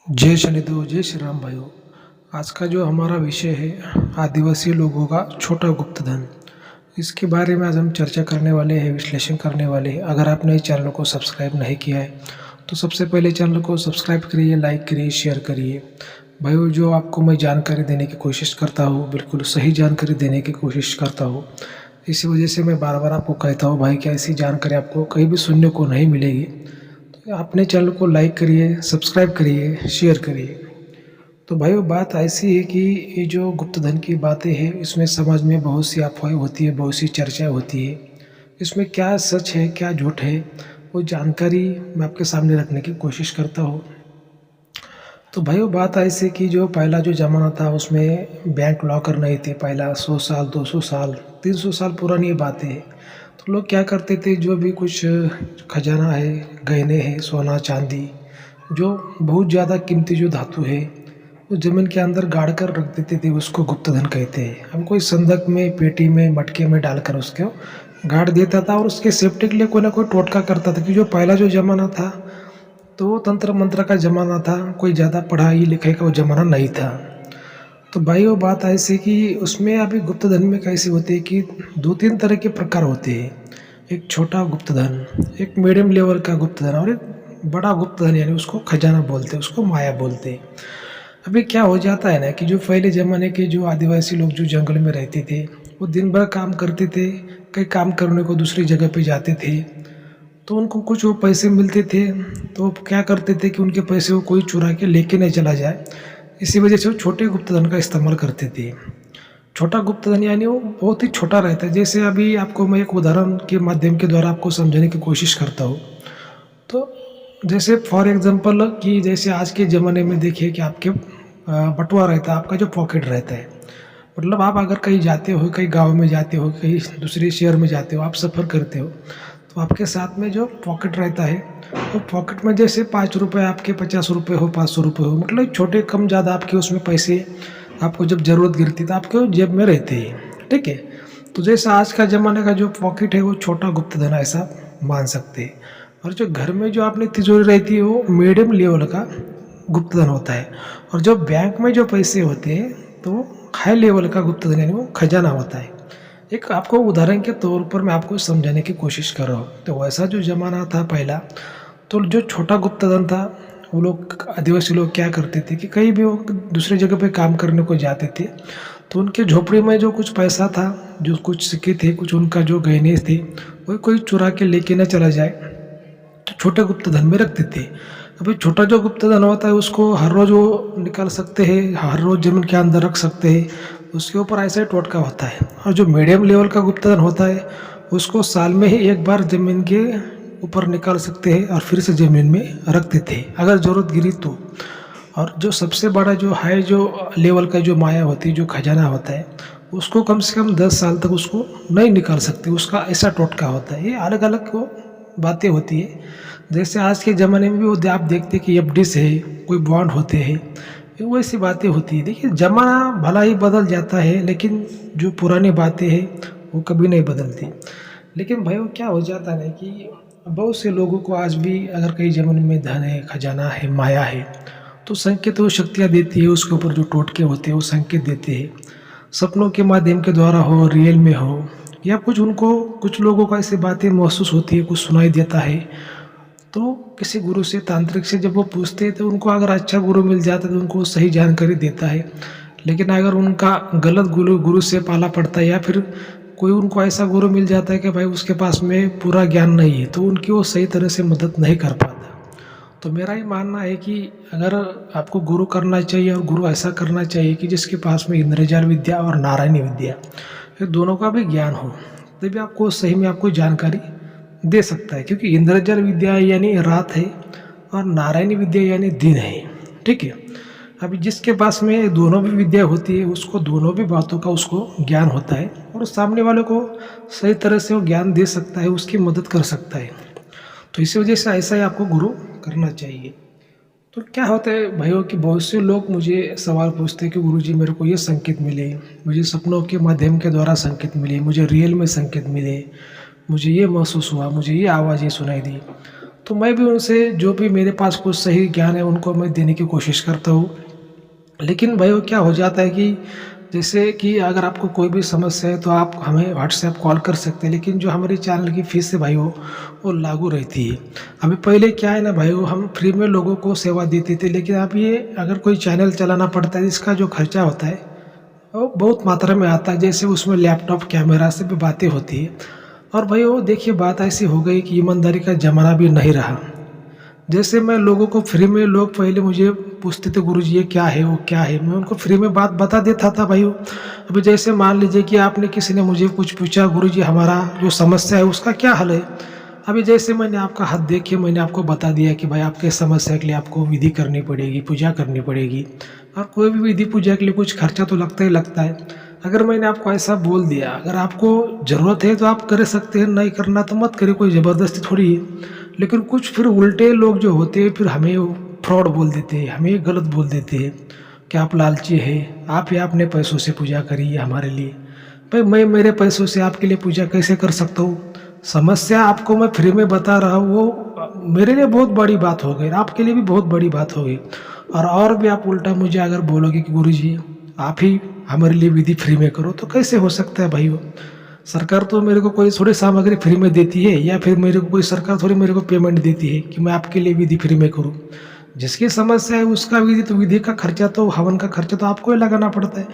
जय शनिदेव, जय श्री राम भाइयों। आज का जो हमारा विषय है आदिवासी लोगों का छोटा गुप्तधन, इसके बारे में आज हम चर्चा करने वाले हैं, विश्लेषण करने वाले हैं। अगर आपने इस चैनल को सब्सक्राइब नहीं किया है तो सबसे पहले चैनल को सब्सक्राइब करिए, लाइक करिए, शेयर करिए। भाइयों, जो आपको मैं जानकारी देने की कोशिश करता हूँ, बिल्कुल सही जानकारी देने की कोशिश करता हूँ। इसी वजह से मैं बार बार आपको कहता हूँ भाई कि ऐसी जानकारी आपको कहीं भी सुनने को नहीं मिलेगी। तो अपने चैनल को लाइक करिए, सब्सक्राइब करिए, शेयर करिए। तो भाइयों, बात ऐसी है कि ये जो गुप्तधन की बातें हैं, इसमें समाज में बहुत सी अफवाहें होती है, बहुत सी चर्चाएं होती है। इसमें क्या सच है, क्या झूठ है, वो जानकारी मैं आपके सामने रखने की कोशिश करता हूँ। तो भाइयों, बात ऐसी कि जो पहला जो ज़माना था उसमें बैंक लॉकर नहीं थे। पहला 100 साल, 200 साल, 300 साल पुरानी बातें हैं। तो लोग क्या करते थे, जो भी कुछ खजाना है, गहने हैं, सोना चांदी, जो बहुत ज़्यादा कीमती जो धातु है, वो ज़मीन के अंदर गाड़ कर रख देते थे। उसको गुप्तधन कहते हैं। हम कोई संदक में, पेटी में, मटके में डालकर उसको गाड़ देता था और उसके सेफ्टी के लिए कोई ना कोई टोटका करता था। कि जो पहला जो ज़माना था तो वो तंत्र मंत्र का ज़माना था, कोई ज़्यादा पढ़ाई लिखाई का वो ज़माना नहीं था। तो भाई, वो बात ऐसी कि उसमें अभी गुप्तधन में कैसे होती है कि दो तीन तरह के प्रकार होते हैं। एक छोटा गुप्तधन, एक मीडियम लेवल का गुप्तधन और एक बड़ा गुप्तधन, यानी उसको खजाना बोलते हैं, उसको माया बोलते हैं। अभी क्या हो जाता है ना कि जो पहले ज़माने के जो आदिवासी लोग जो जंगल में रहते थे, वो दिन भर काम करते थे, कई काम करने को दूसरी जगह पे जाते थे। तो उनको कुछ वो पैसे मिलते थे, तो वो क्या करते थे कि उनके पैसे वो कोई चुरा के लेके नहीं चला जाए। इसी वजह से वो छोटे गुप्तधन का इस्तेमाल करते थे। छोटा गुप्तधन यानी वो बहुत ही छोटा रहता है। जैसे अभी आपको मैं एक उदाहरण के माध्यम के द्वारा आपको समझाने की कोशिश करता हूँ। तो जैसे फॉर एग्जांपल कि जैसे आज के ज़माने में देखिए कि आपके बटुआ रहता है, आपका जो पॉकेट रहता है। मतलब आप अगर कहीं जाते हो, कहीं गाँव में जाते हो, कहीं दूसरे शहर में जाते हो, आप सफ़र करते हो, तो आपके साथ में जो पॉकेट रहता है, वो पॉकेट में जैसे 5 रुपये आपके, 50 रुपये हो, 500 रुपये हो, मतलब छोटे कम ज़्यादा आपके उसमें पैसे आपको जब ज़रूरत गिरती तो आपके जेब में रहते हैं। ठीक है। तो जैसा आज का ज़माने का जो पॉकेट है वो छोटा गुप्तधन ऐसा मान सकते हैं। और जो घर में जो आपने तिजोरी रहती है वो मीडियम लेवल का गुप्तधन होता है। और जो बैंक में जो पैसे होते हैं तो वो हाई लेवल का गुप्तधन, यानी वो खजाना होता है। एक आपको उदाहरण के तौर पर मैं आपको समझाने की कोशिश कर रहा हूँ। तो वैसा जो ज़माना था पहला, तो जो छोटा गुप्तधन था, वो लोग आदिवासी लोग क्या करते थे कि कहीं भी वो दूसरी जगह पे काम करने को जाते थे, तो उनके झोपड़ी में जो कुछ पैसा था, जो कुछ सिक्के थे, कुछ उनका जो गहने थे, वो कोई चुरा के लेके ना चला जाए, तो छोटे गुप्तधन में रखते थे। अभी छोटा जो गुप्तधन होता है उसको हर रोज़ वो निकाल सकते हैं, हर रोज़ जमीन के अंदर रख सकते हैं, उसके ऊपर ऐसा ही टोटका होता है। और जो मीडियम लेवल का गुप्तधन होता है उसको साल में ही एक बार जमीन के ऊपर निकाल सकते हैं और फिर से ज़मीन में रखते थे अगर ज़रूरत गिरी तो। और जो सबसे बड़ा जो हाई जो लेवल का जो माया होती है, जो खजाना होता है, उसको कम से कम 10 साल तक उसको नहीं निकाल सकते, उसका ऐसा टोटका होता है। ये अलग अलग वो बातें होती है। जैसे आज के ज़माने में भी वो आप देखते हैं कि एफडीज है, कोई बॉन्ड होते हैं, ये वैसी बातें होती है। देखिए, ज़माना भला ही बदल जाता है लेकिन जो पुरानी बातें हैं वो कभी नहीं बदलती। लेकिन भाई, वो क्या हो जाता है कि बहुत से लोगों को आज भी अगर कई ज़माने में धन है, खजाना है, माया है, तो संकेत वो शक्तियाँ देती है, उसके ऊपर जो टोटके होते हैं वो संकेत देते हैं। सपनों के माध्यम के द्वारा हो, रियल में हो, या कुछ उनको कुछ लोगों को ऐसी बातें महसूस होती है, कुछ सुनाई देता है, तो किसी गुरु से, तांत्रिक से जब वो पूछते हैं तो उनको अगर अच्छा गुरु मिल जाता है तो उनको सही जानकारी देता है। लेकिन अगर उनका गलत गुरु गुरु से पाला पड़ता है, या फिर कोई उनको ऐसा गुरु मिल जाता है कि भाई उसके पास में पूरा ज्ञान नहीं है, तो उनकी वो सही तरह से मदद नहीं कर पाता। तो मेरा ये मानना है कि अगर आपको गुरु करना चाहिए, और गुरु ऐसा करना चाहिए कि जिसके पास में इंद्रजाल विद्या और नारायणी विद्या, ये दोनों का भी ज्ञान हो, तभी आपको सही में आपको जानकारी दे सकता है। क्योंकि इंद्रजाल विद्या यानी रात है और नारायणी विद्या यानी दिन है। ठीक है। अभी जिसके पास में दोनों भी विद्या होती है उसको दोनों भी बातों का उसको ज्ञान होता है, और सामने वाले को सही तरह से वो ज्ञान दे सकता है, उसकी मदद कर सकता है। तो इसी वजह से ऐसा ही आपको गुरु करना चाहिए। तो क्या होता है भाइयों कि बहुत से लोग मुझे सवाल पूछते हैं कि गुरुजी, मेरे को ये संकेत मिले, मुझे सपनों के माध्यम के द्वारा संकेत मिले, मुझे रियल में संकेत मिले, मुझे ये महसूस हुआ, मुझे ये आवाज़ें सुनाई दी। तो मैं भी उनसे जो भी मेरे पास कुछ सही ज्ञान है उनको मैं देने की कोशिश करता हूँ। लेकिन भाई वो क्या हो जाता है कि जैसे कि अगर आपको कोई भी समस्या है तो आप हमें व्हाट्सएप कॉल कर सकते हैं, लेकिन जो हमारी चैनल की फ़ीस है भाई वो लागू रहती है। अभी पहले क्या है ना भाई, वो हम फ्री में लोगों को सेवा देते थे, लेकिन अब ये अगर कोई चैनल चलाना पड़ता है इसका जो खर्चा होता है वो बहुत मात्रा में आता है। जैसे उसमें लैपटॉप कैमरा से भी बातें होती है। और भाई वो देखिए बात ऐसी हो गई कि ईमानदारी का ज़माना भी नहीं रहा। जैसे मैं लोगों को फ्री में, लोग पहले मुझे पूछते थे गुरुजी ये क्या है वो क्या है, मैं उनको फ्री में बात बता देता था भाई। अभी जैसे मान लीजिए कि आपने किसी ने मुझे कुछ पूछा, गुरुजी हमारा जो समस्या है उसका क्या हल है। अभी जैसे मैंने आपका हाथ देख के मैंने आपको बता दिया कि भाई आपके समस्या के लिए आपको विधि करनी पड़ेगी, पूजा करनी पड़ेगी। और कोई भी विधि पूजा के लिए कुछ खर्चा तो लगता ही लगता है। अगर मैंने आपको ऐसा बोल दिया, अगर आपको ज़रूरत है तो आप कर सकते हैं, नहीं करना तो मत करिए, कोई ज़बरदस्ती थोड़ी है। लेकिन कुछ फिर उल्टे लोग जो होते हैं फिर हमें फ्रॉड बोल देते हैं, हमें गलत बोल देते हैं कि आप लालची है, आप या अपने पैसों से पूजा करिए हमारे लिए। भाई मैं मेरे पैसों से आपके लिए पूजा कैसे कर सकता हूँ? समस्या आपको मैं फ्री में बता रहा हूँ, वो मेरे लिए बहुत बड़ी बात हो गई, आपके लिए भी बहुत बड़ी बात हो गई। और भी आप उल्टा मुझे अगर बोलोगे कि गुरुजी आप ही हमारे लिए विधि फ्री में करो, तो कैसे हो सकता है भाई? वो सरकार तो मेरे को कोई थोड़ी सामग्री फ्री में देती है, या फिर मेरे को कोई सरकार थोड़ी मेरे को पेमेंट देती है कि मैं आपके लिए विधि फ्री में करूँ। जिसकी समस्या है उसका विधि, तो विधि का खर्चा तो, हवन का खर्चा तो आपको ही लगाना पड़ता है।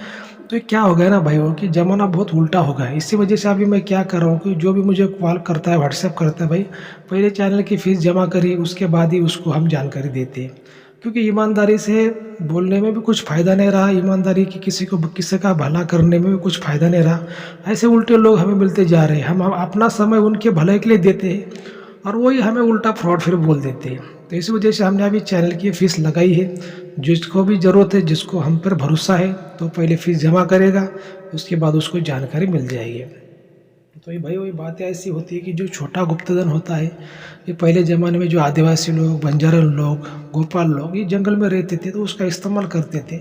तो ये क्या हो गया ना भाई, वो कि ज़माना बहुत उल्टा हो गया है। इसी वजह से अभी मैं क्या कर रहा हूँ कि जो भी मुझे कॉल करता है, व्हाट्सएप करता है, भाई पहले चैनल की फ़ीस जमा करिए, उसके बाद ही उसको हम जानकारी देते हैं। क्योंकि ईमानदारी से बोलने में भी कुछ फ़ायदा नहीं रहा, ईमानदारी की किसी का भला करने में भी कुछ फ़ायदा नहीं रहा। ऐसे उल्टे लोग हमें मिलते जा रहे हैं। हम अपना समय उनके भले के लिए देते हैं और वही हमें उल्टा फ्रॉड फिर बोल देते हैं। तो इसी वजह से हमने अभी चैनल की फ़ीस लगाई है। जिसको भी ज़रूरत है, जिसको हम पर भरोसा है, तो पहले फ़ीस जमा करेगा, उसके बाद उसको जानकारी मिल जाएगी। तो ये भाई वही बातें ऐसी होती है कि जो छोटा गुप्तधन होता है, ये पहले ज़माने में जो आदिवासी लोग, बंजारा लोग, गोपाल लोग ये जंगल में रहते थे तो उसका इस्तेमाल करते थे।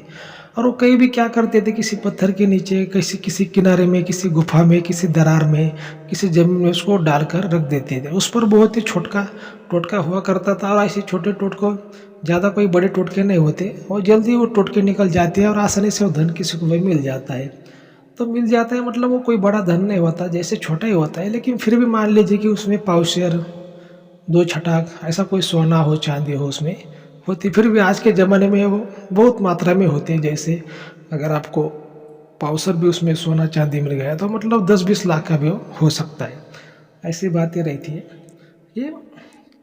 और वो कहीं भी क्या करते थे, किसी पत्थर के नीचे, किसी किसी किनारे में, किसी गुफा में, किसी दरार में, किसी जमीन में उसको डालकर रख देते थे। उस पर बहुत ही छोटका टोटका हुआ करता था। और ऐसे छोटे टोटकों, ज़्यादा कोई बड़े टोटके नहीं होते, और जल्दी वो टोटके निकल जाते हैं और आसानी से वो धन किसी को भी मिल जाता है। तो मिल जाता है मतलब वो कोई बड़ा धन नहीं होता, जैसे छोटा ही होता है, लेकिन फिर भी मान लीजिए कि उसमें पावशेर, दो छटाक ऐसा कोई सोना हो, चांदी हो उसमें होती, फिर भी आज के ज़माने में वो बहुत मात्रा में होते हैं। जैसे अगर आपको पावसर भी उसमें सोना चांदी मिल गया तो मतलब 10-20 लाख का भी हो सकता है। ऐसी बातें रहती है। ये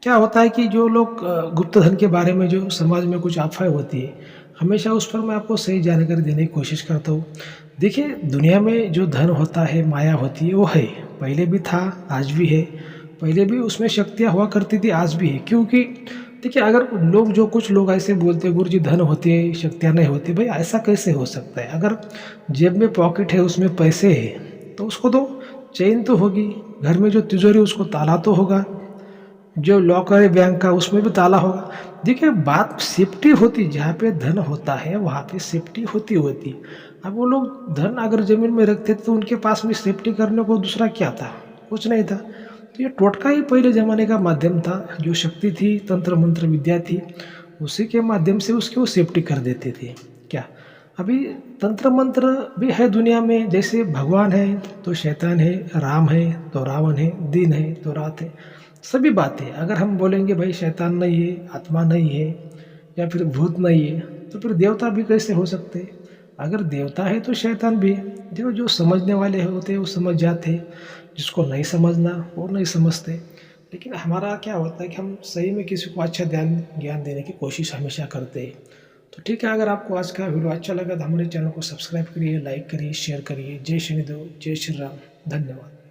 क्या होता है कि जो लोग गुप्त धन के बारे में जो समाज में कुछ अफवाह होती है, हमेशा उस पर मैं आपको सही जानकारी देने की कोशिश करता हूँ। देखिए दुनिया में जो धन होता है, माया होती है, वो है, पहले भी था, आज भी है। पहले भी उसमें शक्तियाँ हुआ करती थी, आज भी है। क्योंकि देखिए अगर लोग, जो कुछ लोग ऐसे बोलते हैं गुरुजी धन होती है शक्तियाँ नहीं होती, भाई ऐसा कैसे हो सकता है? अगर जेब में पॉकेट है, उसमें पैसे है, तो उसको तो चैन तो होगी। घर में जो तिजोरी उसको ताला तो होगा। जो लॉकर है बैंक का, उसमें भी ताला होगा। देखिए बात सेफ्टी होती, जहाँ पे धन होता है वहाँ पे सेफ्टी होती। अब वो लोग धन अगर जमीन में रखते तो उनके पास में सेफ्टी करने को दूसरा क्या था? कुछ नहीं था। तो ये टोटका ही पहले ज़माने का माध्यम था, जो शक्ति थी, तंत्र मंत्र विद्या थी, उसी के माध्यम से उसकी वो सेफ्टी कर देते थे। क्या अभी तंत्र मंत्र भी है दुनिया में? जैसे भगवान है तो शैतान है, राम है तो रावण है, दिन है तो रात है, सभी बातें। अगर हम बोलेंगे भाई शैतान नहीं है, आत्मा नहीं है, या फिर भूत नहीं है, तो फिर देवता भी कैसे हो सकते हैं? अगर देवता है तो शैतान भी है। जो जो समझने वाले होते हैं वो समझ जाते हैं, जिसको नहीं समझना वो नहीं समझते। लेकिन हमारा क्या होता है कि हम सही में किसी को अच्छा ज्ञान देने की कोशिश हमेशा करते हैं। तो ठीक है, अगर आपको आज का वीडियो अच्छा लगा तो हमारे चैनल को सब्सक्राइब करिए, लाइक करिए, शेयर करिए। जय श्री देव, जय श्री राम, धन्यवाद।